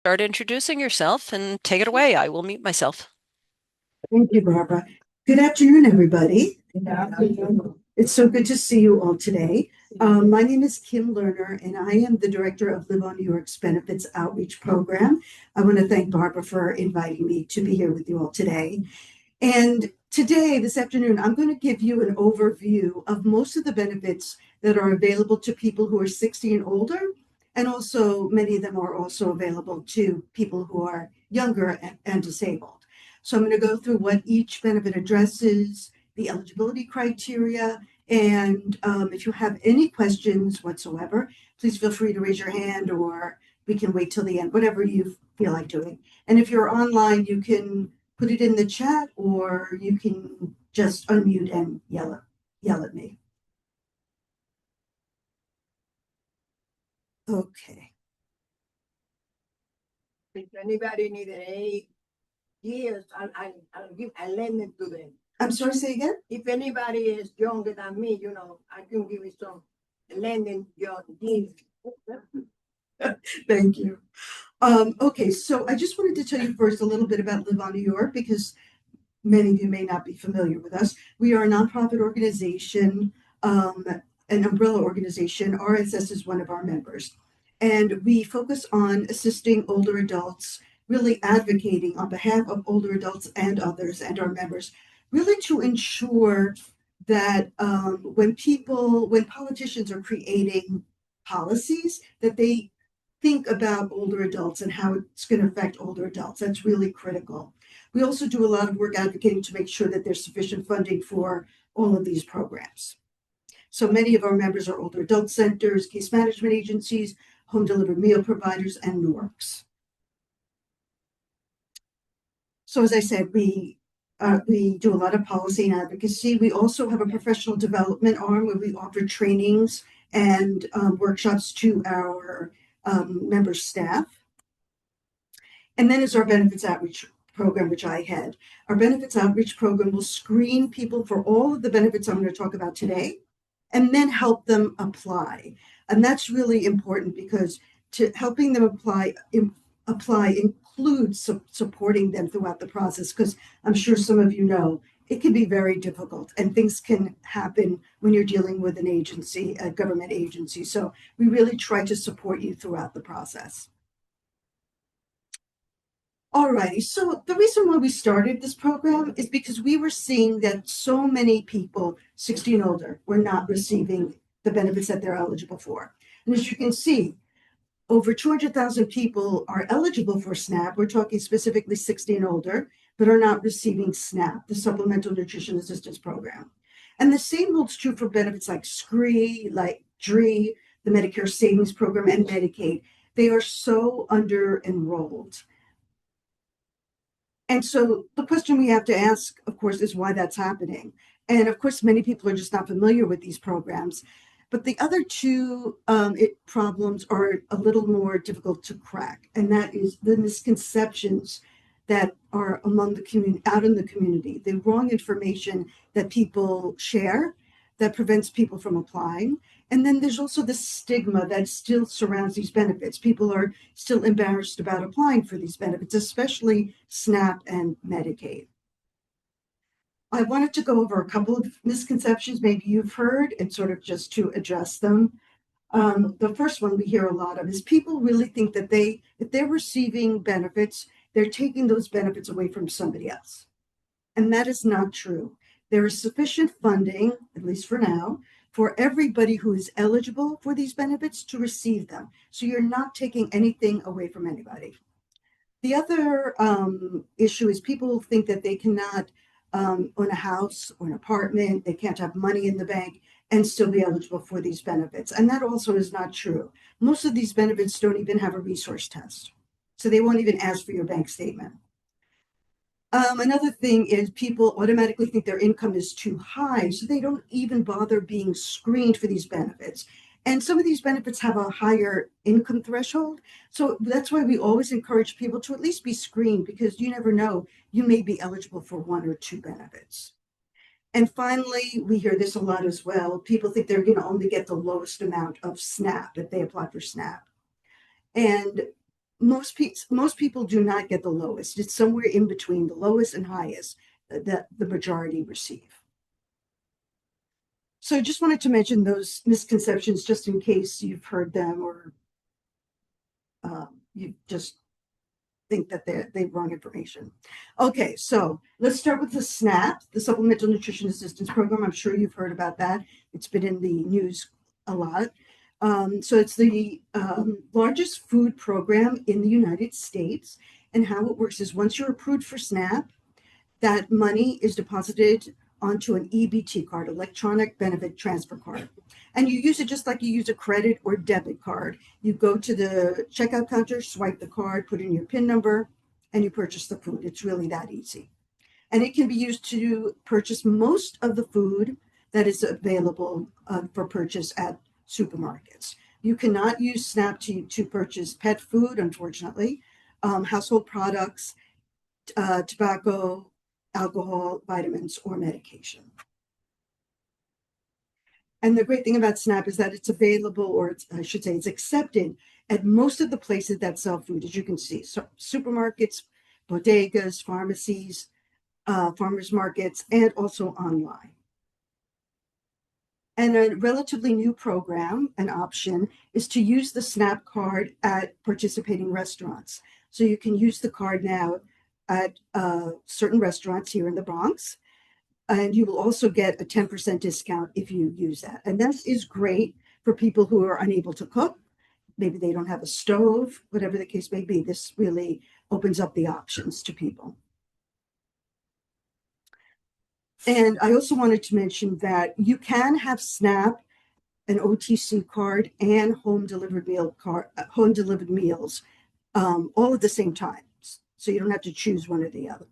Start introducing yourself and take it away. I will mute myself. Thank you, Barbara. Good afternoon, everybody. Good afternoon. It's so good to see you all today. My name is Kim Lerner, and I am the director of Live on New York's Benefits Outreach Program. I want to thank Barbara for inviting me to be here with you all today. And today, this afternoon, I'm going to give you an overview of most of the benefits that are available to people who are 60 and older. And also, many of them are also available to people who are younger and disabled. So, I'm going to go through what each benefit addresses, the eligibility criteria, and if you have any questions whatsoever, please feel free to raise your hand or we can wait till the end, whatever you feel like doing. And if you're online, you can put it in the chat or you can just unmute and yell at me. Okay. If anybody need any years, I'll give a lending to them. I'm sorry, say again? If anybody is younger than me, I can give you some lending your years. Thank you. Okay, so I just wanted to tell you first a little bit about Live on New York because many of you may not be familiar with us. We are a nonprofit organization, an umbrella organization. RSS is one of our members. And we focus on assisting older adults, really advocating on behalf of older adults and others and our members, really to ensure that when politicians are creating policies, that they think about older adults and how it's going to affect older adults. That's really critical. We also do a lot of work advocating to make sure that there's sufficient funding for all of these programs. So many of our members are older adult centers, case management agencies, home delivered meal providers, and NORCs. So as I said, we do a lot of policy and advocacy. We also have a professional development arm where we offer trainings and workshops to our member staff. And then is our benefits outreach program, which I head. Our benefits outreach program will screen people for all of the benefits I'm going to talk about today and then help them apply. And that's really important because helping them apply includes supporting them throughout the process, because I'm sure some of you know it can be very difficult and things can happen when you're dealing with an agency, a government agency. So we really try to support you throughout the process. All righty. So the reason why we started this program is because we were seeing that so many people 60 and older were not receiving the benefits that they're eligible for. And as you can see, over 200,000 people are eligible for SNAP. We're talking specifically 60 and older, but are not receiving SNAP, the Supplemental Nutrition Assistance Program. And the same holds true for benefits like SCREE, like DREE, the Medicare Savings Program, and Medicaid. They are so under-enrolled. And so the question we have to ask, of course, is why that's happening. And of course, many people are just not familiar with these programs. But the other two problems are a little more difficult to crack, and that is the misconceptions that are among the community, out in the community, the wrong information that people share that prevents people from applying. And then there's also the stigma that still surrounds these benefits. People are still embarrassed about applying for these benefits, especially SNAP and Medicaid. I wanted to go over a couple of misconceptions maybe you've heard and sort of just to address them. The first one we hear a lot of is people really think that if they're receiving benefits, they're taking those benefits away from somebody else. And that is not true. There is sufficient funding, at least for now, for everybody who is eligible for these benefits to receive them. So you're not taking anything away from anybody. The other issue is people think that they cannot own a house or an apartment, they can't have money in the bank and still be eligible for these benefits. And that also is not true. Most of these benefits don't even have a resource test. So they won't even ask for your bank statement. Another thing is people automatically think their income is too high, so they don't even bother being screened for these benefits. And some of these benefits have a higher income threshold. So that's why we always encourage people to at least be screened, because you never know, you may be eligible for one or two benefits. And finally, we hear this a lot as well. People think they're going to only get the lowest amount of SNAP if they apply for SNAP. And most people do not get the lowest. It's somewhere in between the lowest and highest that the majority receive. So I just wanted to mention those misconceptions just in case you've heard them or you just think that they have wrong information. Okay, so let's start with the SNAP, the Supplemental Nutrition Assistance Program. I'm sure you've heard about that. It's been in the news a lot. So it's the largest food program in the United States. And how it works is once you're approved for SNAP, that money is deposited onto an EBT card, electronic benefit transfer card. And you use it just like you use a credit or debit card. You go to the checkout counter, swipe the card, put in your PIN number, and you purchase the food. It's really that easy. And it can be used to purchase most of the food that is available for purchase at supermarkets. You cannot use SNAP to purchase pet food, unfortunately, household products, tobacco, alcohol, vitamins, or medication. And the great thing about SNAP is that it's available, or I should say it's accepted at most of the places that sell food, as you can see. So supermarkets, bodegas, pharmacies, farmers markets, and also online. And a relatively new program, an option, is to use the SNAP card at participating restaurants. So you can use the card now at certain restaurants here in the Bronx. And you will also get a 10% discount if you use that. And that is great for people who are unable to cook. Maybe they don't have a stove, whatever the case may be. This really opens up the options to people. And I also wanted to mention that you can have SNAP, an OTC card, and home delivered meals all at the same time. So you don't have to choose one or the other.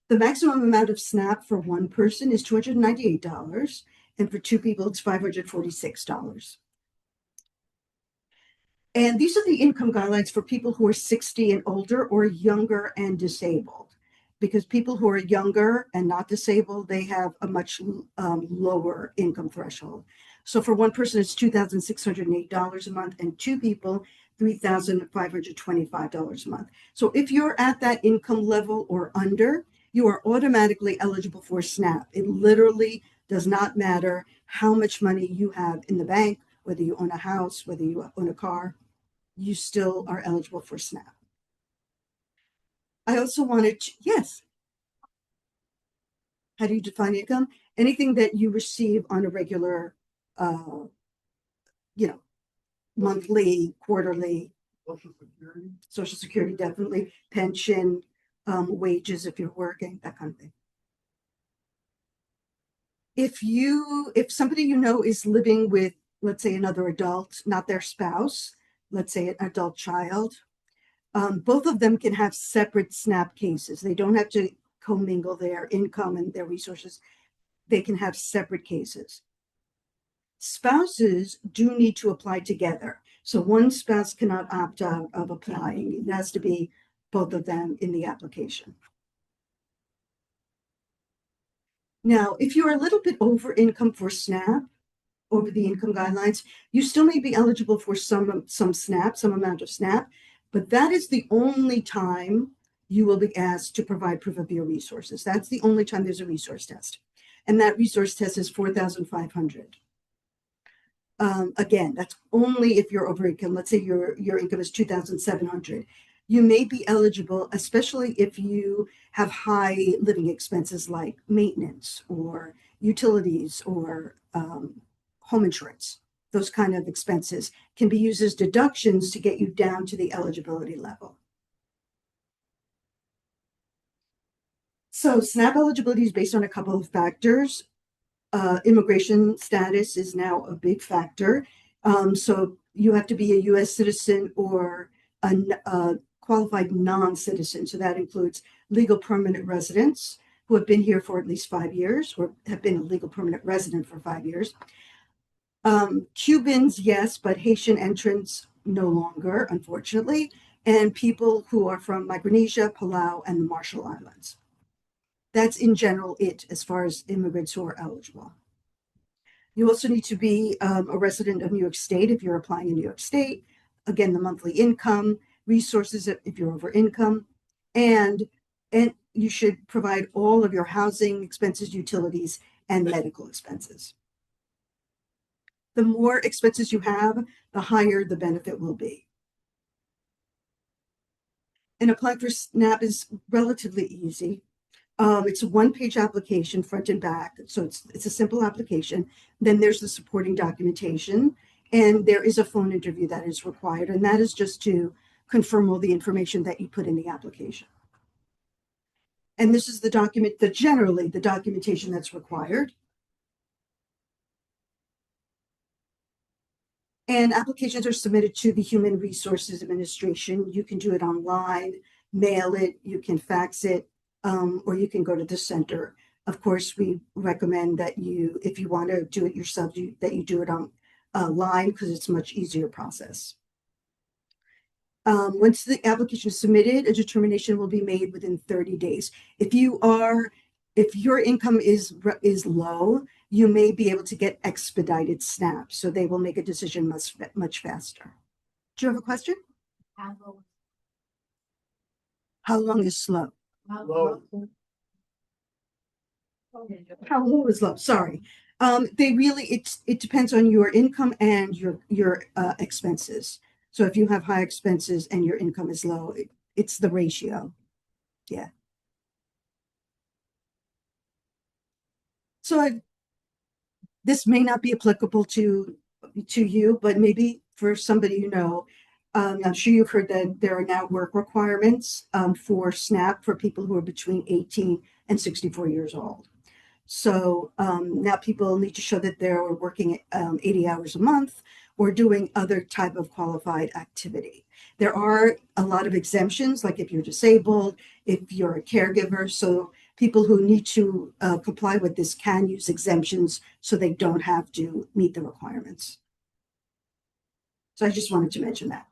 The maximum amount of SNAP for one person is $298, and for two people, it's $546. And these are the income guidelines for people who are 60 and older or younger and disabled. Because people who are younger and not disabled, they have a much lower income threshold. So for one person, it's $2,608 a month, and two people, $3,525 a month. So if you're at that income level or under, you are automatically eligible for SNAP. It literally does not matter how much money you have in the bank, whether you own a house, whether you own a car, you still are eligible for SNAP. I also wanted to, yes. How do you define income? Anything that you receive on a regular, monthly, quarterly. Social Security, definitely. Pension, wages if you're working, that kind of thing. If somebody you know is living with, let's say, another adult, not their spouse, let's say an adult child, both of them can have separate SNAP cases. They don't have to commingle their income and their resources. They can have separate cases. Spouses do need to apply together. So one spouse cannot opt out of applying. It has to be both of them in the application. Now, if you're a little bit over income for SNAP, over the income guidelines, you still may be eligible for some SNAP, some amount of SNAP, but that is the only time you will be asked to provide proof of your resources. That's the only time there's a resource test. And that resource test is $4,500. Again, that's only if you're over income. Let's say your income is $2,700. You may be eligible, especially if you have high living expenses like maintenance or utilities or home insurance. Those kind of expenses can be used as deductions to get you down to the eligibility level. So SNAP eligibility is based on a couple of factors. Immigration status is now a big factor. So you have to be a U.S. citizen or a qualified non-citizen. So that includes legal permanent residents who have been here for at least 5 years or have been a legal permanent resident for 5 years. Cubans, yes, but Haitian entrants no longer, unfortunately, and people who are from Micronesia, Palau, and the Marshall Islands. That's in general it as far as immigrants who are eligible. You also need to be a resident of New York State if you're applying in New York State, again, the monthly income, resources if you're over income, and you should provide all of your housing expenses, utilities, and medical expenses. The more expenses you have, the higher the benefit will be. And applying for SNAP is relatively easy. It's a one-page application, front and back, so it's a simple application. Then there's the supporting documentation, and there is a phone interview that is required, and that is just to confirm all the information that you put in the application. And this is the generally the documentation that's required. And applications are submitted to the Human Resources Administration. You can do it online, mail it, you can fax it, or you can go to the center. Of course, we recommend that if you want to do it yourself, that you do it online because it's a much easier process. Once the application is submitted, a determination will be made within 30 days. If your income is low, you may be able to get expedited SNAP, so they will make a decision much faster. Do you have a question? How long is slow? Low. How low is low? Sorry. It depends on your income and your expenses. So if you have high expenses and your income is low, it's the ratio. Yeah. So this may not be applicable to you, but maybe for somebody you know. I'm sure you've heard that there are now work requirements for SNAP for people who are between 18 and 64 years old. So now people need to show that they're working 80 hours a month or doing other type of qualified activity. There are a lot of exemptions, like if you're disabled, if you're a caregiver. So people who need to comply with this can use exemptions so they don't have to meet the requirements. So I just wanted to mention that.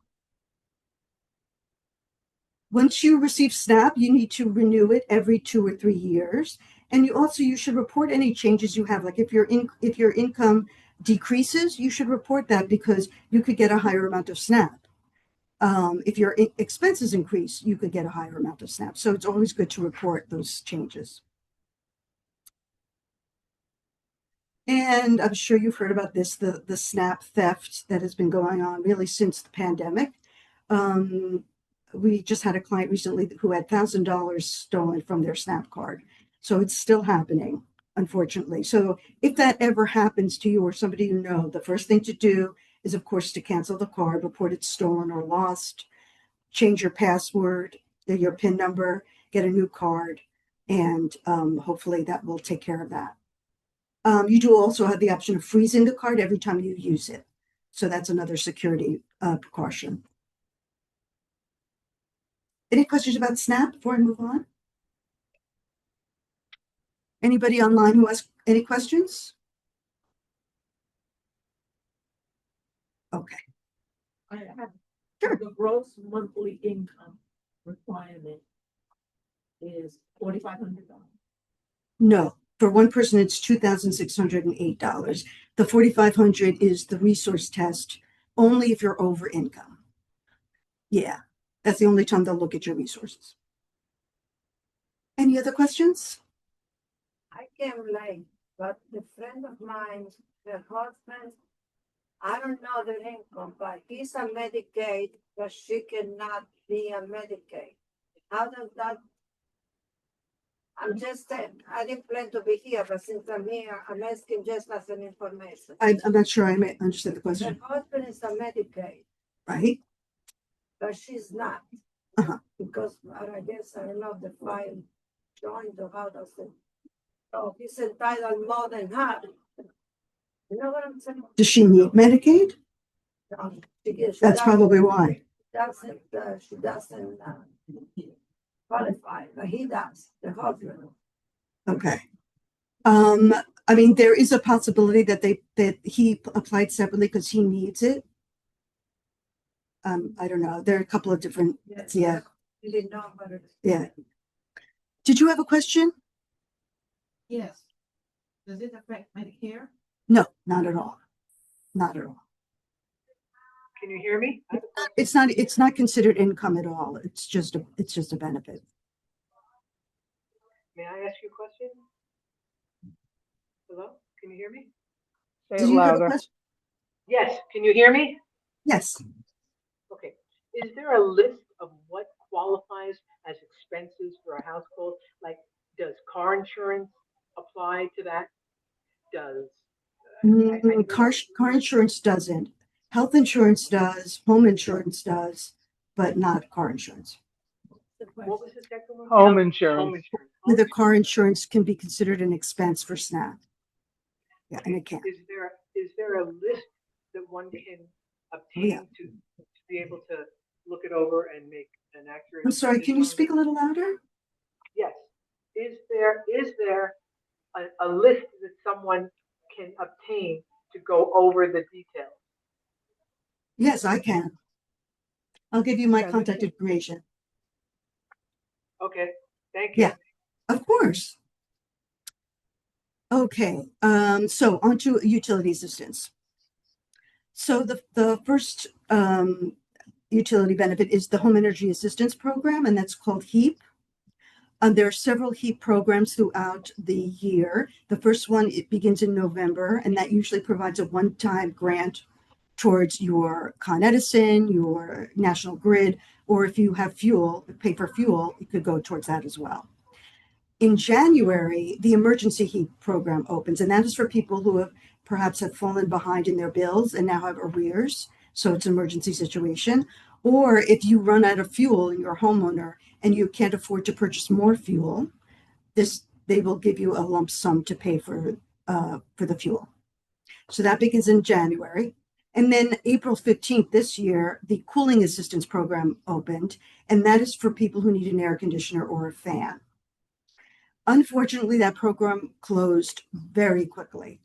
Once you receive SNAP, you need to renew it every 2 or 3 years. And you should report any changes you have. Like if your income decreases, you should report that because you could get a higher amount of SNAP. If your expenses increase, you could get a higher amount of SNAP. So it's always good to report those changes. And I'm sure you've heard about this, the SNAP theft that has been going on really since the pandemic. We just had a client recently who had $1,000 stolen from their SNAP card. So it's still happening, unfortunately. So if that ever happens to you or somebody you know, the first thing to do is, of course, to cancel the card, report it stolen or lost, change your password, your PIN number, get a new card, and hopefully that will take care of that. You do also have the option of freezing the card every time you use it. So that's another security precaution. Any questions about SNAP before I move on? Anybody online who has any questions? Okay. I have. Sure. The gross monthly income requirement is $4,500. No, for one person, it's $2,608. The $4,500 is the resource test only if you're over income. Yeah, that's the only time they'll look at your resources. Any other questions? I can relate, but the friend of mine, her husband, I don't know the income, but he's on Medicaid, but she cannot be on Medicaid. How does that? I'm just saying, I didn't plan to be here, but since I'm here, I'm asking just as an information. I'm not sure I understand the Her question, husband is on Medicaid, right? but she's not. Uh-huh. Because I guess I don't know the file joined or how does it? Oh, he's entitled more than her. You know what I'm saying? Does she need Medicaid? She That's probably why. she doesn't qualify, but he does, the husband. Okay. I mean, there is a possibility that he applied separately because he needs it. I don't know. There are a couple of different, yeah. You didn't know about it. Yeah. Did you have a question? Yes. Does it affect Medicare? No, not at all. Not at all. Can you hear me? I have a question. It's not considered income at all. It's just a benefit. May I ask you a question? Hello? Can you hear me? Say Do it you have a louder. question? Yes, can you hear me? Yes. Okay. Is there a list of what qualifies as expenses for a household? Like, does car insurance apply to that? Does Car insurance doesn't. Health insurance does. Home insurance does, but not car insurance. what was the second one? Home Home insurance. insurance. Whether car insurance can be considered an expense for SNAP. Yeah, and it can. Is there a list that one can obtain to be able to look it over and make an accurate? I'm sorry, can you decision on speak it? a little louder? Yes. Is there a list that someone can obtain to go over the details? Yes, I can. I'll give you my Yeah, contact information. Okay, thank you. Yeah. Of course. Okay, so on to utility assistance. So the first utility benefit is the Home Energy Assistance Program, and that's called HEAP. There are several HEAP programs throughout the year. The first one, it begins in November, and that usually provides a one-time grant towards your Con Edison, your National Grid, or if you have fuel, pay for fuel, it could go towards that as well. In January, the emergency heat program opens, and that is for people who perhaps have fallen behind in their bills and now have arrears. So it's an emergency situation. Or if you run out of fuel, you're a homeowner and you can't afford to purchase more fuel, they will give you a lump sum to pay for the fuel. So that begins in January. And then April 15th this year, the cooling assistance program opened, and that is for people who need an air conditioner or a fan. Unfortunately, that program closed very quickly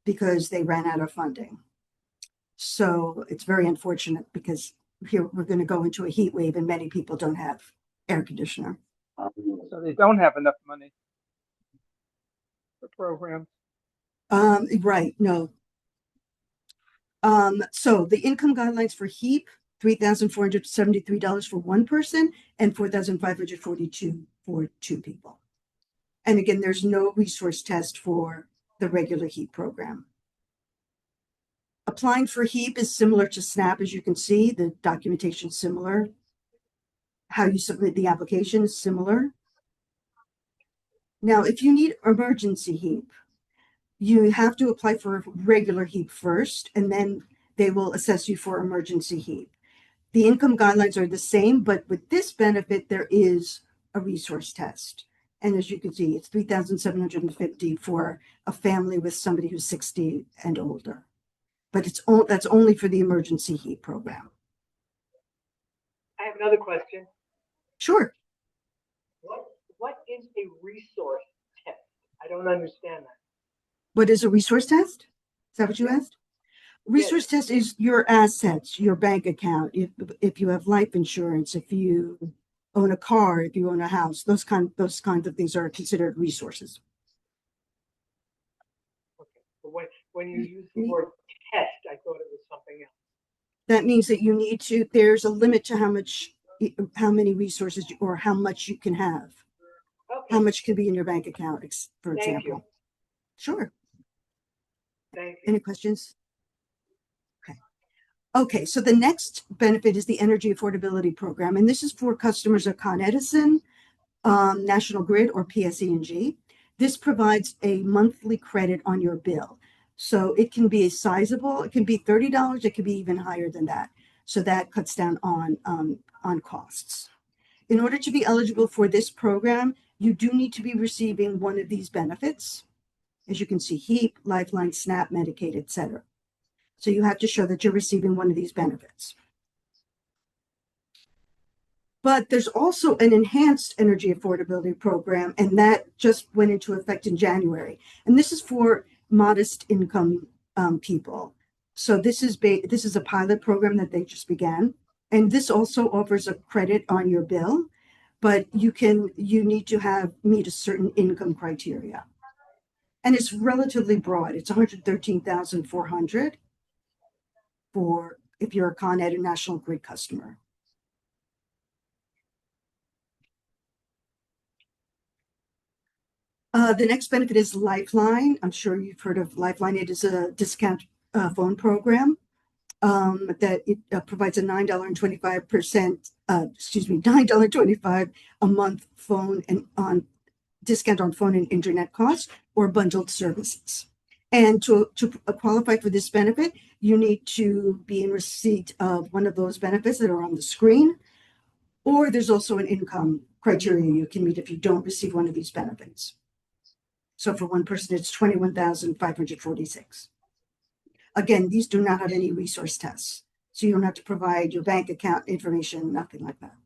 because they ran out of funding. So it's very unfortunate because here we're going to go into a heat wave and many people don't have air conditioner. So they don't have enough money for programs. Right, no. So the income guidelines for HEAP, $3,473 for one person and $4,542 for two people. And again, there's no resource test for the regular HEAP program. Applying for HEAP is similar to SNAP, as you can see. The documentation is similar. How you submit the application is similar. Now, if you need emergency HEAP, you have to apply for regular HEAP first, and then they will assess you for emergency HEAP. The income guidelines are the same, but with this benefit, there is a resource test. And as you can see, it's $3,750 for a family with somebody who's 60 and older. But that's only for the emergency HEAP program. I have another question. Sure. What is a resource test? I don't understand that. What is a resource test? Is that what you asked? Resource test is your assets, your bank account, if you have life insurance, if you own a car, if you own a house, those kinds of things are considered resources. Okay. But when you use the word test, I thought it was something else. That means that there's a limit to how many resources or how much you can have. Okay. How much can be in your bank account, for Thank example. you. Sure. Thank you. Any questions? Okay, so the next benefit is the Energy Affordability Program, and this is for customers of Con Edison, National Grid, or PSE&G. This provides a monthly credit on your bill. So it can be sizable, it can be $30, it can be even higher than that. So that cuts down on costs. In order to be eligible for this program, you do need to be receiving one of these benefits. As you can see, HEAP, Lifeline, SNAP, Medicaid, etc. So you have to show that you're receiving one of these benefits. But there's also an enhanced energy affordability program, and that just went into effect in January. And this is for modest income people. So this is a pilot program that they just began. And this also offers a credit on your bill, but you need to meet a certain income criteria. And it's relatively broad. It's $113,400 for if you're a Con Ed or National Grid customer. The next benefit is Lifeline. I'm sure you've heard of Lifeline. It is a discount phone program that it provides a $9.25 a month phone and on discount on phone and internet costs or bundled services. And to qualify for this benefit, you need to be in receipt of one of those benefits that are on the screen, or there's also an income criteria you can meet if you don't receive one of these benefits. So for one person, it's $21,546. Again, these do not have any resource tests. So you don't have to provide your bank account information, nothing like that.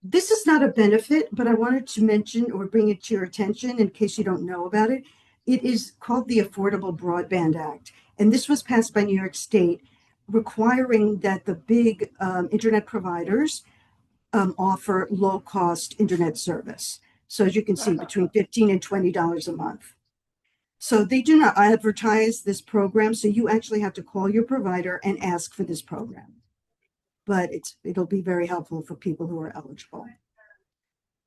This is not a benefit, but I wanted to mention or bring it to your attention in case you don't know about it. It is called the Affordable Broadband Act. And this was passed by New York State, requiring that the big internet providers offer low-cost internet service. So as you can see, between $15 and $20 a month. So they do not advertise this program. So you actually have to call your provider and ask for this program. But it'll be very helpful for people who are eligible.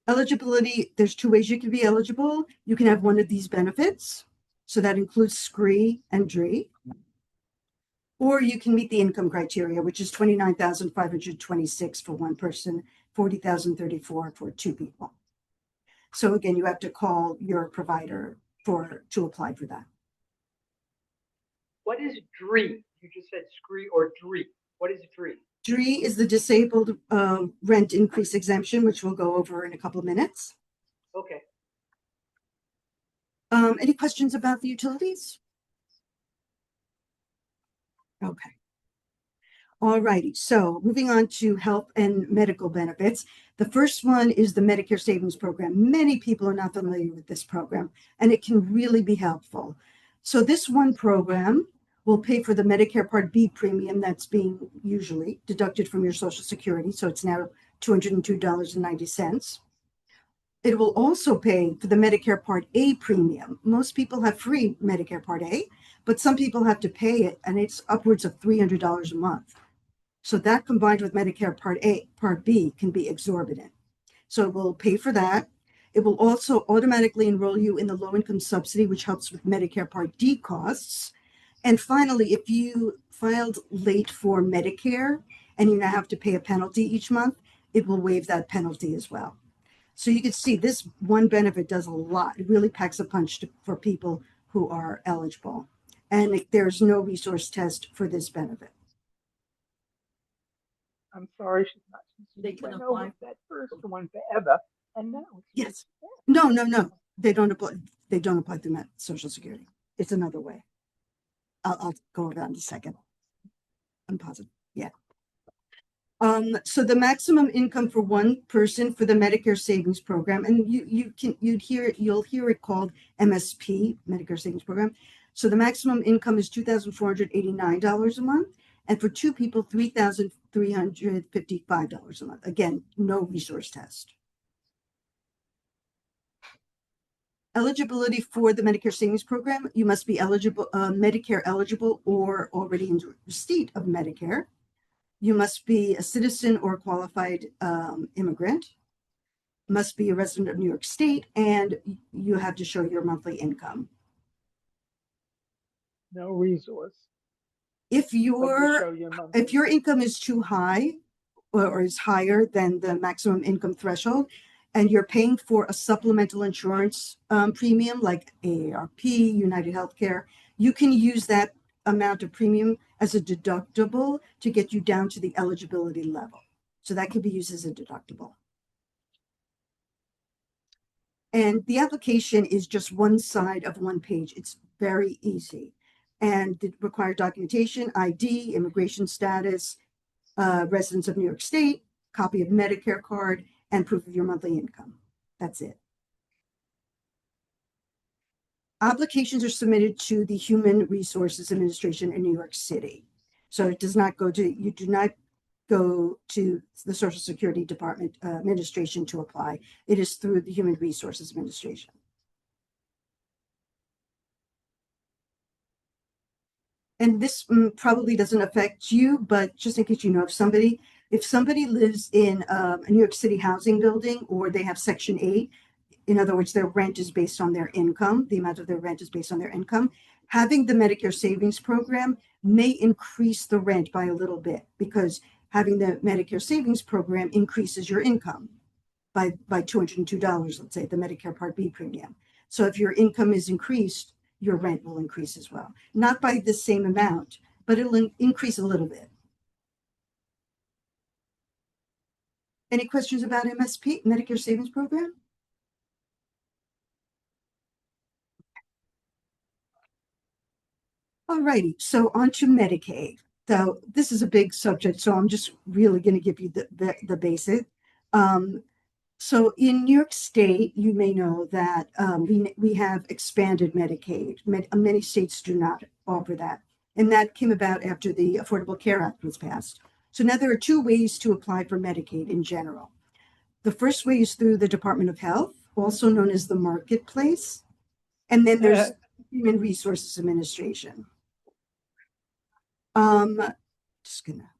Eligibility, there's two ways you can be eligible. You can have one of these benefits. So that includes SCREE and DREE. Or you can meet the income criteria, which is $29,526 for one person, $40,034 for two people. So again, you have to call your provider to apply for that. What is DREE? You just said SCREE or DREE. What is DREE? DREE is the disabled rent increase exemption, which we'll go over in a couple of minutes. Okay. Any questions about the utilities? Okay. All righty. So moving on to health and medical benefits. The first one is the Medicare Savings Program. Many people are not familiar with this program, and it can really be helpful. So this one program will pay for the Medicare Part B premium that's being usually deducted from your Social Security. So it's now $202.90. It will also pay for the Medicare Part A premium. Most people have free Medicare Part A, but some people have to pay it, and it's upwards of $300 a month. So that combined with Medicare Part B can be exorbitant. So it will pay for that. It will also automatically enroll you in the low-income subsidy, which helps with Medicare Part D costs. And finally, if you filed late for Medicare and you now have to pay a penalty each month, it will waive that penalty as well. So you can see this one benefit does a lot. It really packs a punch for people who are eligible. And there's no resource test for this benefit. I'm sorry, she's not. They can went apply. over that first one forever, and now it's Yes. No. They don't apply. They don't apply through Social Security. It's another way. I'll go over that in a second. I'm positive. Yeah. So the maximum income for one person for the Medicare Savings Program, and you'll hear it called MSP, Medicare Savings Program. So the maximum income is $2,489 a month, and for two people, $3,355 a month. Again, no resource test. Eligibility for the Medicare Savings Program, you must be eligible, Medicare eligible or already in receipt of Medicare. You must be a citizen or qualified immigrant, must be a resident of New York State, and you have to show your monthly income. no resource. If but you show your your monthly. if your income is too high or is higher than the maximum income threshold, and you're paying for a supplemental insurance premium like AARP, United Healthcare, you can use that amount of premium as a deductible to get you down to the eligibility level. So that can be used as a deductible. And the application is just one side of one page. It's very easy. And it requires documentation, ID, immigration status, residence of New York State, copy of Medicare card, and proof of your monthly income. That's it. Applications are submitted to the Human Resources Administration in New York City. So it does not go to, you do not go to the Social Security Department administration to apply. It is through the Human Resources Administration. and this probably doesn't affect you, but just in case you know, if somebody lives in a New York City housing building, or they have Section 8, in other words, their rent is based on their income, the amount of their rent is based on their income, having the Medicare Savings Program may increase the rent by a little bit, because having the Medicare Savings Program increases your income by $202, let's say, the Medicare Part B premium. So if your income is increased, your rent will increase as well. Not by the same amount, but it'll increase a little bit. Any questions about MSP, Medicare Savings Program? All righty, so on to Medicaid. So this is a big subject, so I'm just really going to give you the basic. So in New York State, you may know that we have expanded Medicaid. Many states do not offer that. And that came about after the Affordable Care Act was passed. So now there are two ways to apply for Medicaid in general. The first way is through the Department of Health, also known as the Marketplace. And then there's Human Resources Administration. Just gonna.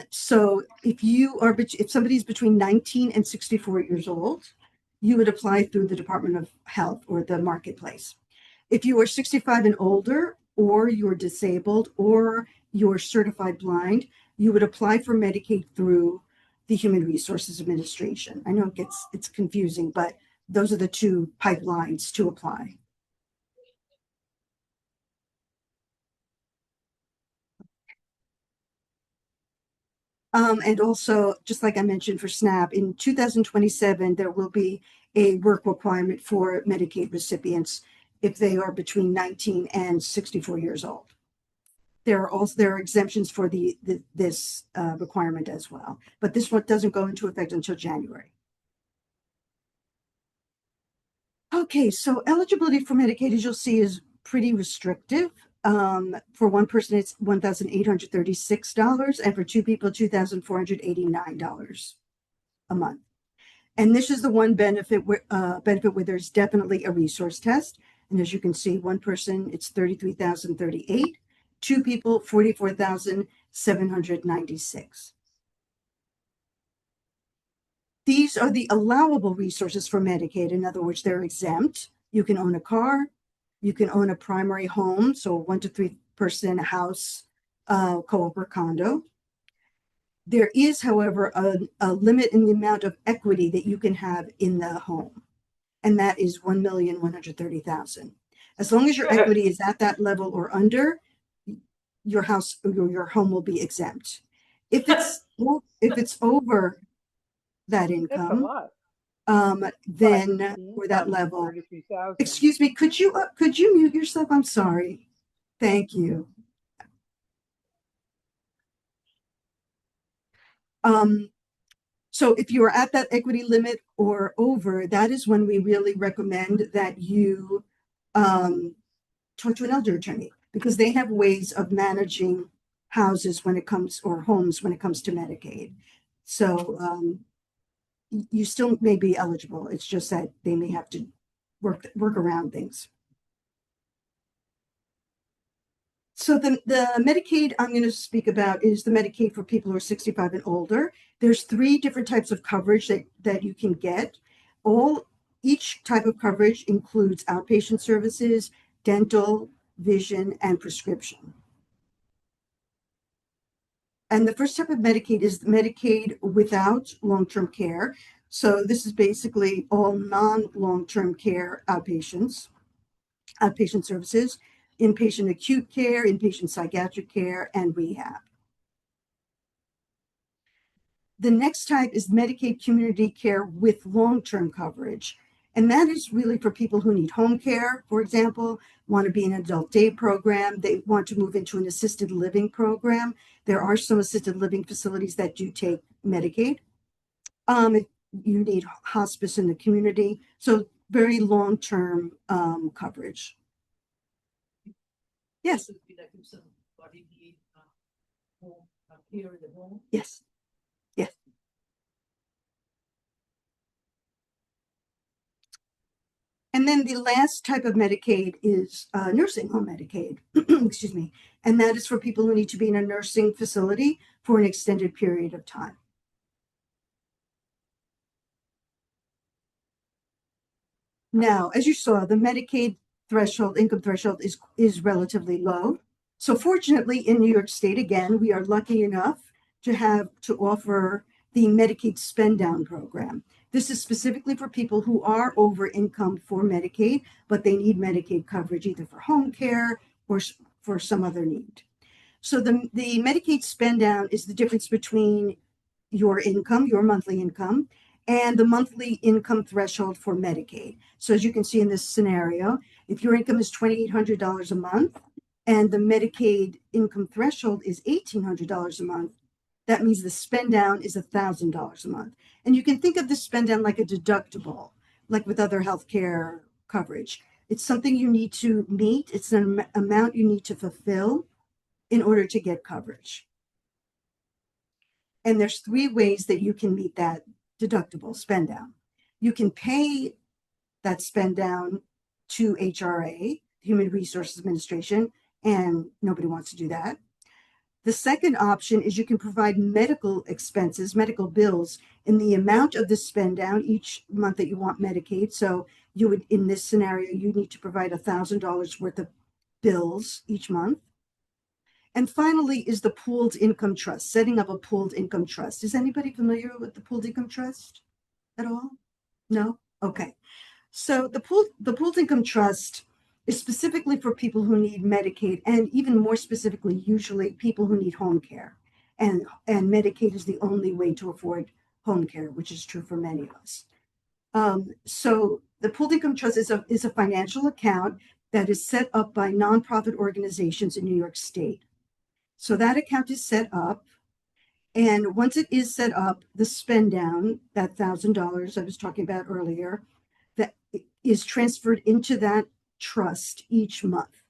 So if somebody's between 19 and 64 years old, you would apply through the Department of Health or the Marketplace. If you are 65 and older, or you're disabled, or you're certified blind, you would apply for Medicaid through the Human Resources Administration. I know it's confusing, but those are the two pipelines to apply. And also, just like I mentioned for SNAP, in 2027, there will be a work requirement for Medicaid recipients if they are between 19 and 64 years old. There are exemptions for this requirement as well, but this one doesn't go into effect until January. Okay, so eligibility for Medicaid, as you'll see, is pretty restrictive. For one person, it's $1,836, and for two people, $2,489 a month. And this is the one benefit where there's definitely a resource test. And as you can see, one person, it's $33,038. Two people, $44,796. These are the allowable resources for Medicaid. In other words, they're exempt. You can own a car. You can own a primary home, so 1 to 3 person house, co-op or condo. There is, however, a limit in the amount of equity that you can have in the home, and that is $1,130,000. As long as your equity is at that level or under, your house or your home will be exempt. If it's over that income, then for that level, excuse me, could you mute yourself? I'm sorry. Thank you. So if you are at that equity limit or over, that is when we really recommend that you talk to an elder attorney, because they have ways of managing houses when it comes, or homes when it comes to Medicaid. So you still may be eligible. It's just that they may have to work around things. So the Medicaid I'm going to speak about is the Medicaid for people who are 65 and older. There's 3 different types of coverage that you can get. Each type of coverage includes outpatient services, dental, vision, and prescription. And the first type of Medicaid is Medicaid without long-term care. So this is basically all non-long-term care outpatient services, inpatient acute care, inpatient psychiatric care, and rehab. The next type is Medicaid community care with long-term coverage. And that is really for people who need home care, for example, want to be in an adult day program. They want to move into an assisted living program. There are some assisted living facilities that do take Medicaid. You need hospice in the community. So very long-term coverage. Yes. Yes. Yes. And then the last type of Medicaid is nursing home Medicaid, excuse me, and that is for people who need to be in a nursing facility for an extended period of time. Now, as you saw, the Medicaid threshold, income threshold is relatively low. So fortunately, in New York State, again, we are lucky enough to offer the Medicaid spend down program. This is specifically for people who are over income for Medicaid, but they need Medicaid coverage either for home care or for some other need. So the Medicaid spend down is the difference between your income, your monthly income, and the monthly income threshold for Medicaid. So as you can see in this scenario, if your income is $2,800 a month and the Medicaid income threshold is $1,800 a month, that means the spend down is $1,000 a month. And you can think of the spend down like a deductible, like with other healthcare coverage. It's something you need to meet. It's an amount you need to fulfill in order to get coverage. And there's 3 ways that you can meet that deductible spend down. You can pay that spend down to HRA, Human Resources Administration, and nobody wants to do that. The second option is you can provide medical expenses, medical bills, in the amount of the spend down each month that you want Medicaid. So you would, in this scenario, you need to provide $1,000 worth of bills each month. And finally is the pooled income trust, setting up a pooled income trust. Is anybody familiar with the pooled income trust at all? No? Okay. So the pooled income trust is specifically for people who need Medicaid, and even more specifically, usually people who need home care. And Medicaid is the only way to afford home care, which is true for many of us. So the pooled income trust is a financial account that is set up by nonprofit organizations in New York State. So that account is set up, and once it is set up, the spend down, that $1,000 I was talking about earlier, that is transferred into that trust each month.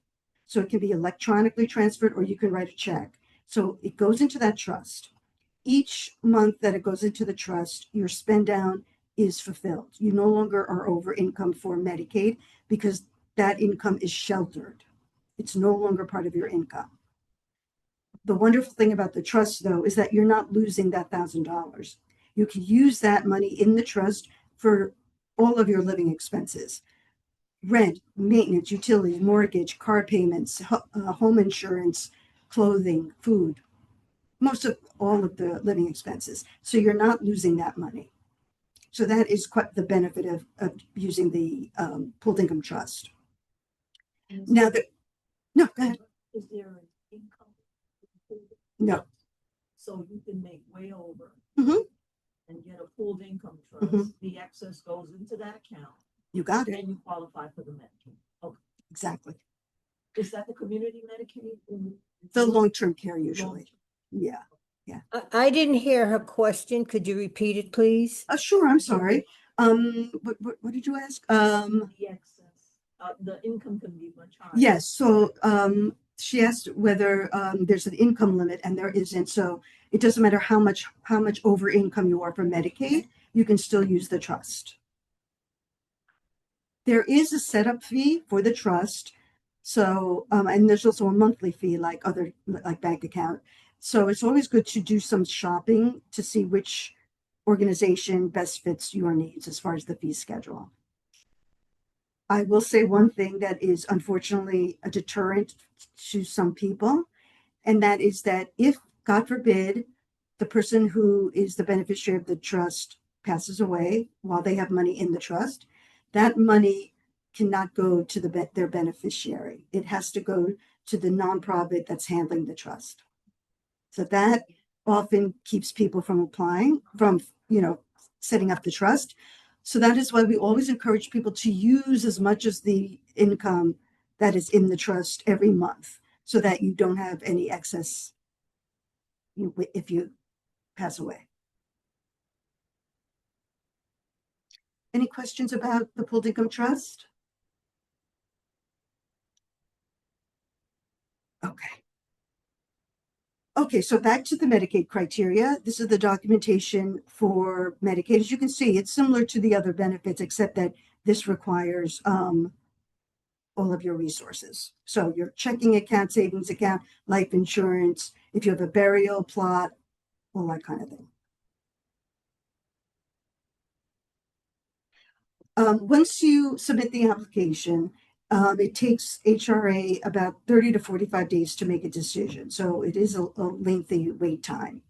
So it can be electronically transferred or you can write a check. So it goes into that trust. Each month that it goes into the trust, your spend down is fulfilled. You no longer are over income for Medicaid because that income is sheltered. It's no longer part of your income. The wonderful thing about the trust, though, is that you're not losing that $1,000. You can use that money in the trust for all of your living expenses: rent, maintenance, utilities, mortgage, car payments, home insurance, clothing, food, most of all of the living expenses. So you're not losing that money. So that is quite the benefit of using the pooled income trust. Now, no, go ahead. Is there an income? No. So you can make way over Mhm. and get a pooled income trust. Mhm. The excess goes into that account You got it. and you qualify for the Medicaid. Okay. Exactly. Is that the community Medicaid? The long-term care usually. Long-term. Yeah. I didn't hear her question. Could you repeat it, please? Sure. I'm sorry. What did you ask? The excess, the income can be much higher. Yes. So she asked whether there's an income limit, and there isn't. So it doesn't matter how much over income you are for Medicaid, you can still use the trust. There is a setup fee for the trust. So and there's also a monthly fee like bank account. So it's always good to do some shopping to see which organization best fits your needs as far as the fee schedule. I will say one thing that is unfortunately a deterrent to some people, and that is that if, God forbid, the person who is the beneficiary of the trust passes away while they have money in the trust, that money cannot go to their beneficiary. It has to go to the nonprofit that's handling the trust. So that often keeps people from applying, from setting up the trust. So that is why we always encourage people to use as much as the income that is in the trust every month, so that you don't have any excess if you pass away. Any questions about the pooled income trust? Okay, so back to the Medicaid criteria. This is the documentation for Medicaid. As you can see, it's similar to the other benefits, except that this requires all of your resources. So your checking account, savings account, life insurance, if you have a burial plot, all that kind of thing. Once you submit the application, it takes HRA about 30 to 45 days to make a decision. So it is a lengthy wait time.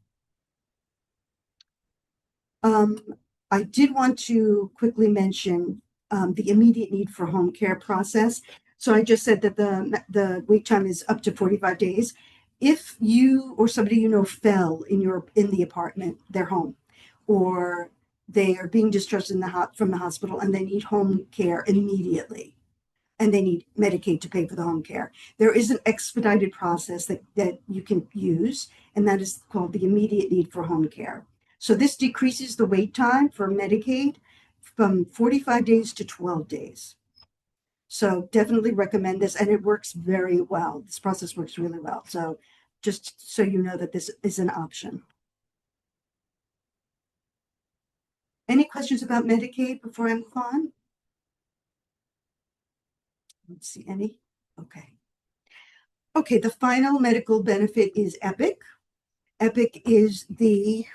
I did want to quickly mention the immediate need for home care process. So I just said that the wait time is up to 45 days. If you or somebody you know fell in the apartment, their home, or they are being discharged from the hospital and they need home care immediately, and they need Medicaid to pay for the home care, there is an expedited process that you can use, and that is called the immediate need for home care. So this decreases the wait time for Medicaid from 45 days to 12 days. So definitely recommend this, and it works very well. This process works really well. So just so you know that this is an option. Any questions about Medicaid before I move on? Let's see any. Okay. Okay, the final medical benefit is EPIC. EPIC is the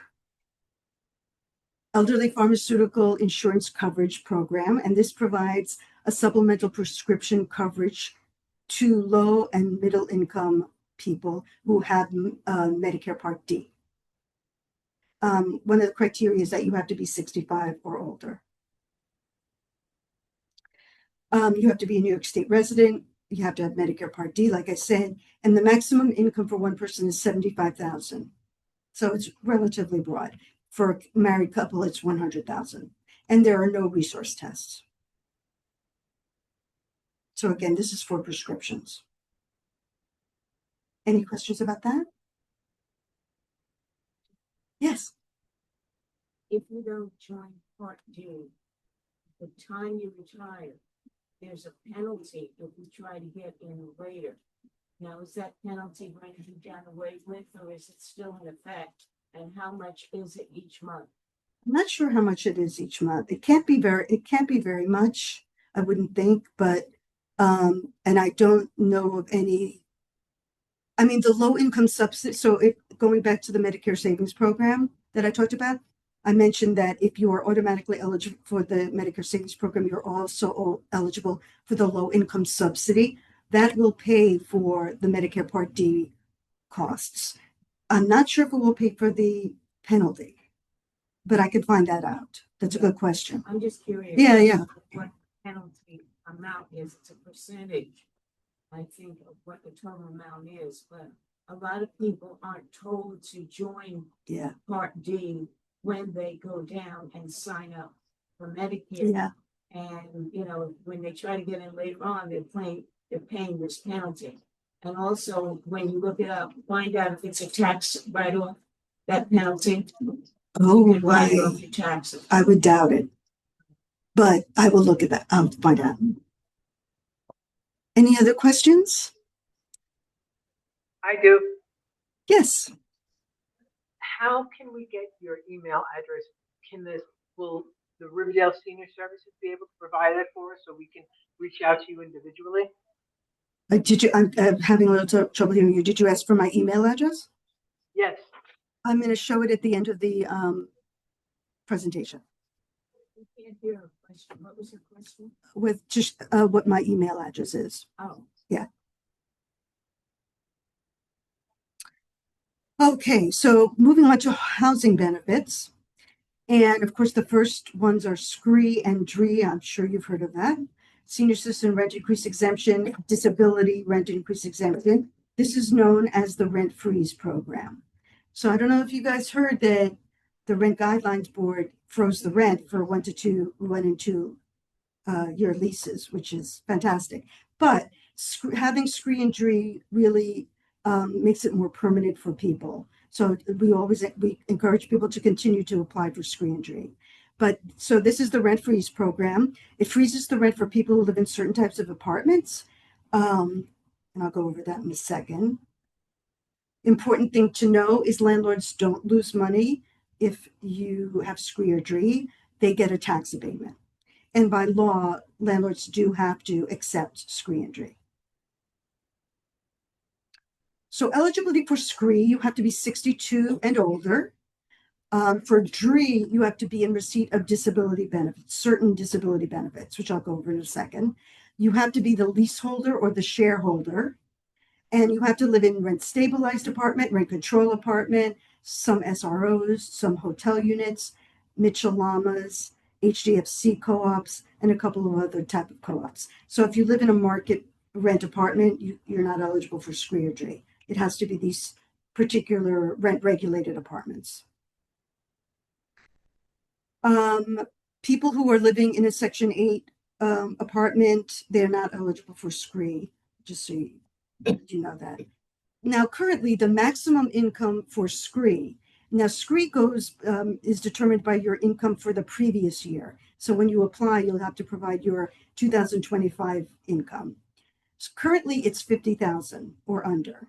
Elderly Pharmaceutical Insurance Coverage Program, and this provides a supplemental prescription coverage to low and middle income people who have Medicare Part D. One of the criteria is that you have to be 65 or older. You have to be a New York State resident. You have to have Medicare Part D, like I said, and the maximum income for one person is $75,000. So it's relatively broad. For a married couple, it's $100,000, and there are no resource tests. So again, this is for prescriptions. Any questions about that? Yes. If you don't join Part D, the time you retire, there's a penalty if you try to get in later. Now, is that penalty going to be done away with, or is it still in effect? And how much is it each month? I'm not sure how much it is each month. It can't be very much, I wouldn't think, but and I don't know of any. I mean, the low income subsidy. So going back to the Medicare Savings Program that I talked about, I mentioned that if you are automatically eligible for the Medicare Savings Program, you're also eligible for the low income subsidy. That will pay for the Medicare Part D costs. I'm not sure if it will pay for the penalty, but I could find that out. That's a good question. I'm just curious. Yeah. What penalty amount is? It's a percentage, I think, of what the total amount is. But a lot of people aren't told to join Part D when they go down and sign up for Medicare. Yeah. And when they try to get in later on, they're paying this penalty. And also, when you look it up, find out if it's a tax write-off, that penalty. Oh, You can write right. off your taxes. I would doubt it, but I will look at that. I'll find out. Any other questions? I do. Yes. How can we get your email address? Will the Riverdale Senior Services be able to provide that for us so we can reach out to you individually? I'm having a little trouble hearing you. Did you ask for my email address? Yes. I'm going to show it at the end of the presentation You can't hear a question. What was your question? with just what my email address is. Oh. Yeah. Okay, so moving on to housing benefits. And of course, the first ones are SCREE and DREE. I'm sure you've heard of that. Senior Citizen Rent Increase Exemption, Disability Rent Increase Exemption. This is known as the Rent Freeze Program. So I don't know if you guys heard that the Rent Guidelines Board froze the rent for 1 and 2 year leases, which is fantastic. But having SCREE and DREE really makes it more permanent for people. So we encourage people to continue to apply for SCREE and DREE. But so this is the Rent Freeze Program. It freezes the rent for people who live in certain types of apartments. And I'll go over that in a second. Important thing to know is landlords don't lose money if you have SCREE or DREE. They get a tax abatement. And by law, landlords do have to accept scree injury. So eligibility for scree, you have to be 62 and older. For DREE, you have to be in receipt of disability benefits, certain disability benefits, which I'll go over in a second. You have to be the leaseholder or the shareholder, and you have to live in rent stabilized apartment, rent control apartment, some SROs, some hotel units, Mitchell Lamas, HDFC co-ops, and a couple of other type of co-ops. So if you live in a market rent apartment, you're not eligible for scree or DREE. It has to be these particular rent regulated apartments. People who are living in a Section 8 apartment, they're not eligible for scree, just so you know that. Now, currently, the maximum income for scree, now scree is determined by your income for the previous year. So when you apply, you'll have to provide your 2025 income. So currently, it's 50,000 or under.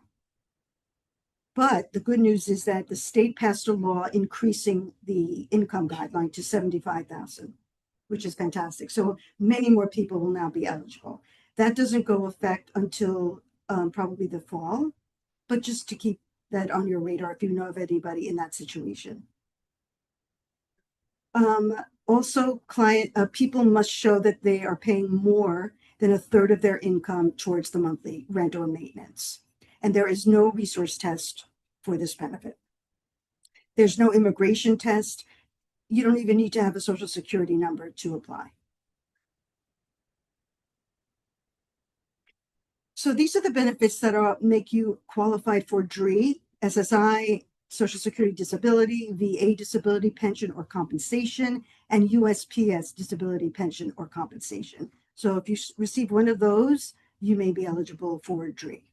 But the good news is that the state passed a law increasing the income guideline to 75,000, which is fantastic. So many more people will now be eligible. That doesn't go effect until probably the fall, but just to keep that on your radar if you know of anybody in that situation. Also, people must show that they are paying more than a third of their income towards the monthly rent or maintenance. And there is no resource test for this benefit. There's no immigration test. You don't even need to have a social security number to apply. So these are the benefits that make you qualified for DREE, SSI, Social Security Disability, VA Disability Pension or Compensation, and USPS Disability Pension or Compensation. So if you receive one of those, you may be eligible for DREE.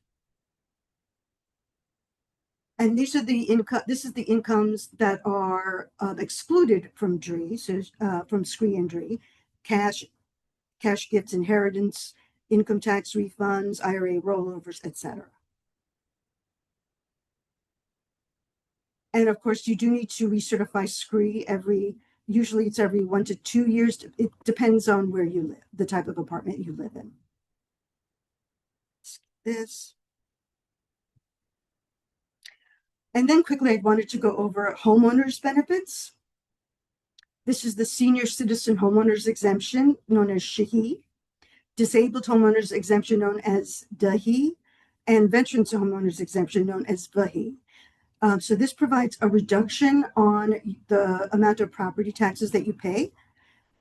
And these are the income. This is the incomes that are excluded from DREE, so from scree and DREE: cash gifts, inheritance, income tax refunds, IRA rollovers, etc. And of course, you do need to recertify scree usually it's every 1 to 2 years. It depends on where you live, the type of apartment you live in. This. And then quickly, I wanted to go over homeowners benefits. This is the senior citizen homeowners exemption known as SHAHI, disabled homeowners exemption known as DAHI, and veterans homeowners exemption known as VAHI. So this provides a reduction on the amount of property taxes that you pay.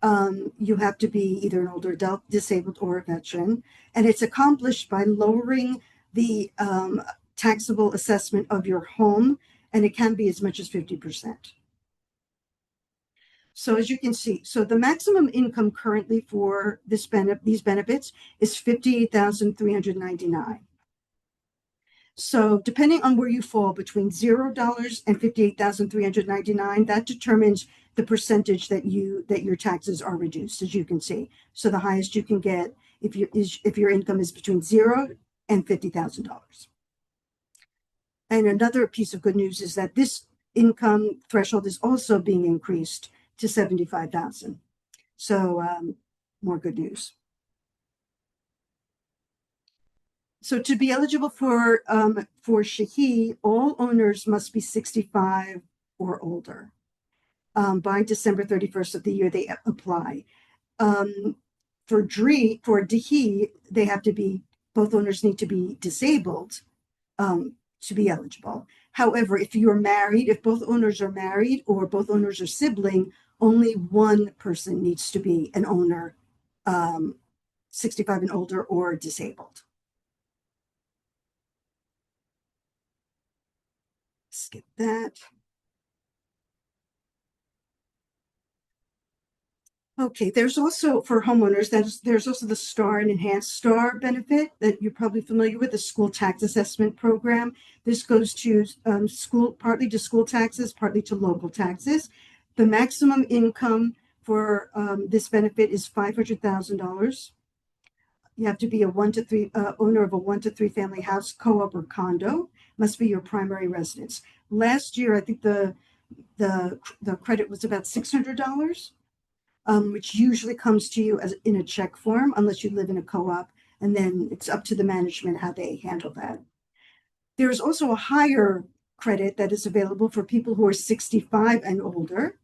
You have to be either an older adult, disabled, or a veteran. And it's accomplished by lowering the taxable assessment of your home, and it can be as much as 50%. So as you can see, so the maximum income currently for these benefits is $58,399. So depending on where you fall between $0 and $58,399, that determines the percentage that your taxes are reduced, as you can see. So the highest you can get if your income is between $0 and $50,000. And another piece of good news is that this income threshold is also being increased to 75,000. So more good news. So to be eligible for SHAHI, all owners must be 65 or older by December 31st of the year they apply. For DAHI, they have to be, both owners need to be disabled to be eligible. However, if you're married, if both owners are married or both owners are sibling, only one person needs to be an owner, 65 and older or disabled. Skip that. Okay, there's also for homeowners, there's also the STAR and Enhanced STAR benefit that you're probably familiar with, the school tax assessment program. This goes to partly to school taxes, partly to local taxes. The maximum income for this benefit is $500,000. You have to be a 1 to 3 owner of a 1 to 3 family house, co-op, or condo. Must be your primary residence. Last year, I think the credit was about $600. which usually comes to you as in a check form, unless you live in a co-op, and then it's up to the management how they handle that. There is also a higher credit that is available for people who are 65 and older.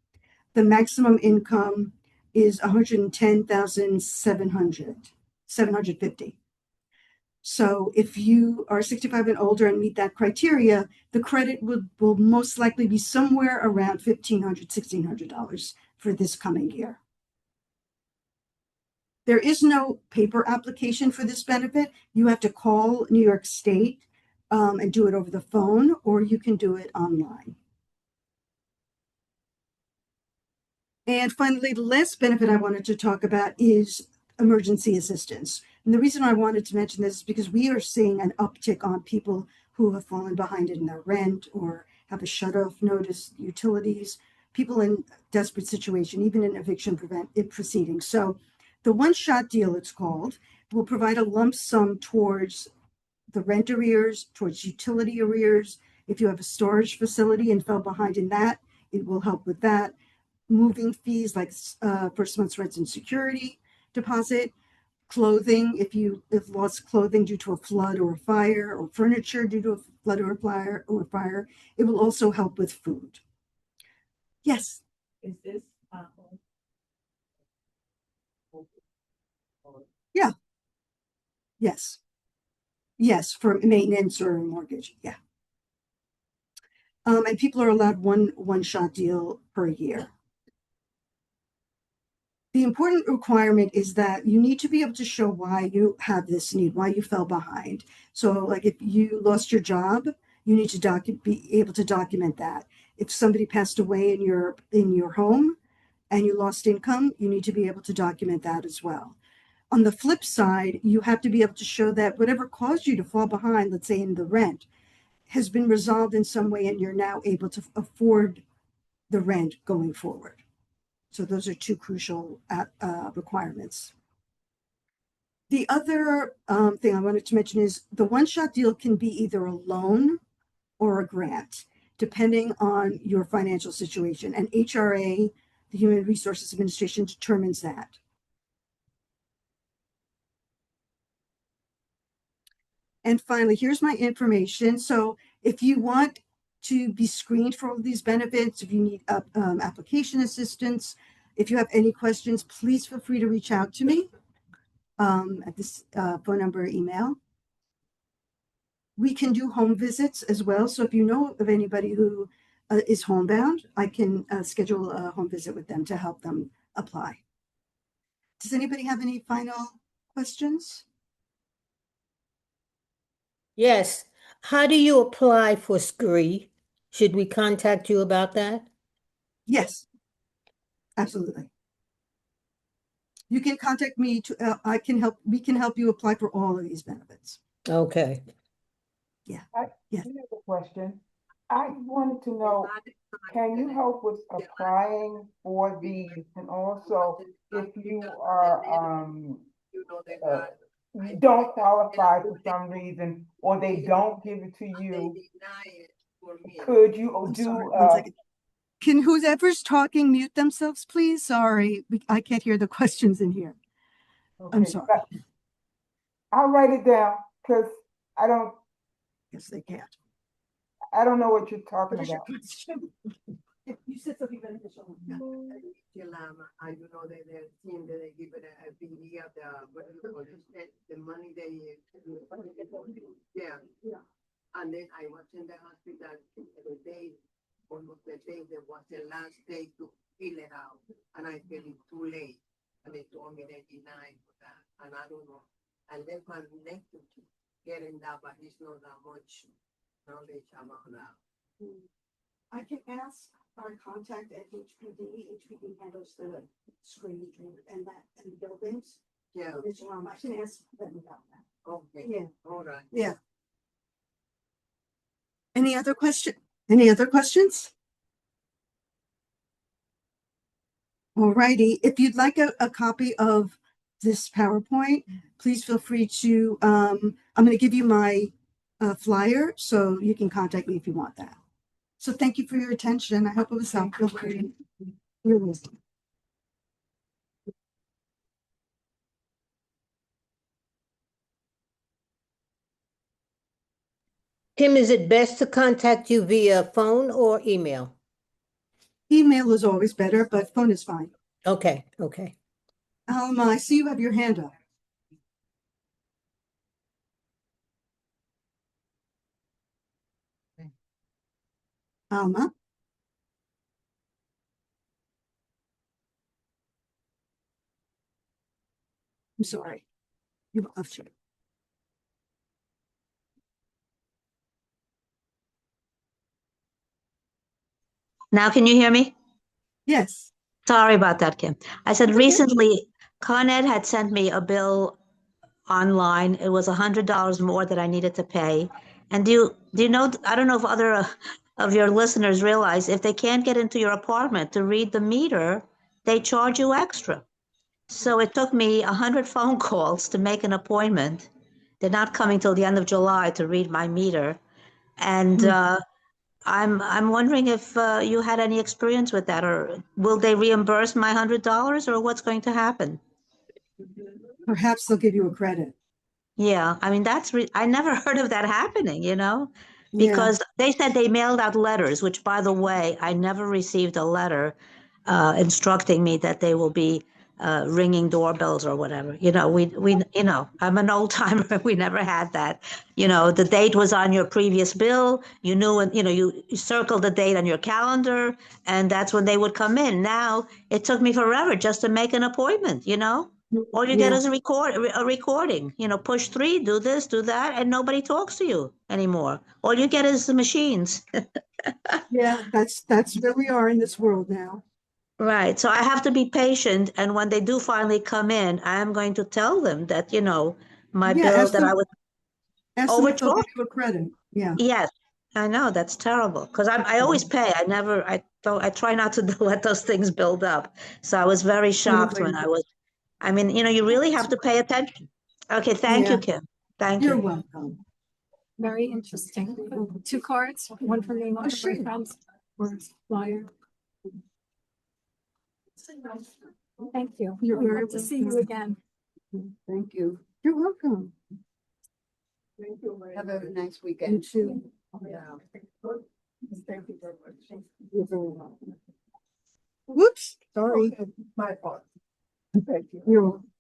The maximum income is 110,750. So if you are 65 and older and meet that criteria, the credit will most likely be somewhere around $1,500, $1,600 for this coming year. There is no paper application for this benefit. You have to call New York State and do it over the phone, or you can do it online. And finally, the last benefit I wanted to talk about is emergency assistance. And the reason I wanted to mention this is because we are seeing an uptick on people who have fallen behind in their rent or have a shut-off notice, utilities, people in desperate situation, even in eviction proceedings. So the one-shot deal, it's called, will provide a lump sum towards the rent arrears, towards utility arrears. If you have a storage facility and fell behind in that, it will help with that. Moving fees like first month's rent and security deposit, clothing, if you have lost clothing due to a flood or a fire, or furniture due to a flood or a fire, it will also help with food. Yes. Is this, Yeah. Yes. Yes, for maintenance or mortgage. Yeah. And people are allowed one shot deal per year. The important requirement is that you need to be able to show why you have this need, why you fell behind. So like if you lost your job, you need to be able to document that. If somebody passed away in your home and you lost income, you need to be able to document that as well. On the flip side, you have to be able to show that whatever caused you to fall behind, let's say in the rent, has been resolved in some way and you're now able to afford the rent going forward. So those are two crucial requirements. The other thing I wanted to mention is the one-shot deal can be either a loan or a grant, depending on your financial situation. And HRA, the Human Resources Administration, determines that. And finally, here's my information. So if you want to be screened for all of these benefits, if you need application assistance, if you have any questions, please feel free to reach out to me at this phone number or email. We can do home visits as well. So if you know of anybody who is homebound, I can schedule a home visit with them to help them apply. Does anybody have any final questions? Yes. How do you apply for SCREE? Should we contact you about that? Yes, absolutely. You can contact me to, we can help you apply for all of these benefits. Okay. I Yes. have a question. I wanted to know, can you help with applying for these? And also, if you are, you don't qualify for some reason, or they don't give it to you, could you I'm do, sorry, 1 second. Can whoever's talking mute themselves, please? Sorry, I can't hear the questions in here. I'm okay, sorry. I'll write it down, because I Yes, they can't. don't know what you're talking What is your about. question? You said something beneficial. I do know that their team that they give it a PD of the money they yeah. And then I was in the hospital the day, almost the day that was the last day to fill it out, and I feel it too late, and they told me they denied for that, and I don't know. And then I'm connected to getting that, but it's not that much knowledge about that. I can ask our contact at HPD. HPD handles the screening and the buildings. Yeah, I can ask them about that. okay. Yeah. All right. Yeah. Any other questions? All righty. If you'd like a copy of this PowerPoint, please feel free to, I'm going to give you my flyer so you can contact me if you want that. So thank you for your attention. I hope it was helpful. You're welcome. Kim, is it best to contact you via phone or email? Email is always better, but phone is fine. Okay, okay. Alma, I see you have your hand up. Alma? I'm sorry. You've left you. Now, can you hear me? Yes. Sorry about that, Kim. I said Okay. recently, Con Ed had sent me a bill online. It was $100 more that I needed to pay. And do you know, I don't know if other of your listeners realize if they can't get into your apartment to read the meter, they charge you extra. So it took me 100 phone calls to make an appointment. They're not coming till the end of July to read my meter. And I'm wondering if you had any experience with that, or will they reimburse my $100, or what's going to happen? Perhaps they'll give you a credit. Yeah, I mean I never heard of that happening, Yeah. because they said they mailed out letters, which, by the way, I never received a letter instructing me that they will be ringing doorbells or whatever. I'm an old timer. We never had that. The date was on your previous bill. You knew, and you circled the date on your calendar, and that's when they would come in. Now it took me forever just to make an appointment. All you get Yeah. is a recording. Push 3, do this, do that, and nobody talks to you anymore. All you get is the machines. Yeah, that's where we are in this world now. Right. So I have to be patient. And when they do finally come in, I am going to tell them that, my Yeah, bill that I was ask them if they'll give overcharged. you a credit. Yeah. Yes, I know that's terrible because I always pay. I don't, I try not to let those things build up. So I was very shocked when you really have to pay attention. Okay. Thank you, Yeah. Kim. Thank You're you. welcome. Very interesting. 2 cards, one for me, one for my friends. Where's flyer? Thank you. You're very Hope to see you again. Thank you. You're welcome. Thank you very Have much. a nice weekend too. Yeah. Thank you very much. You're very welcome. Whoops, sorry. My fault. Thank you. You're welcome.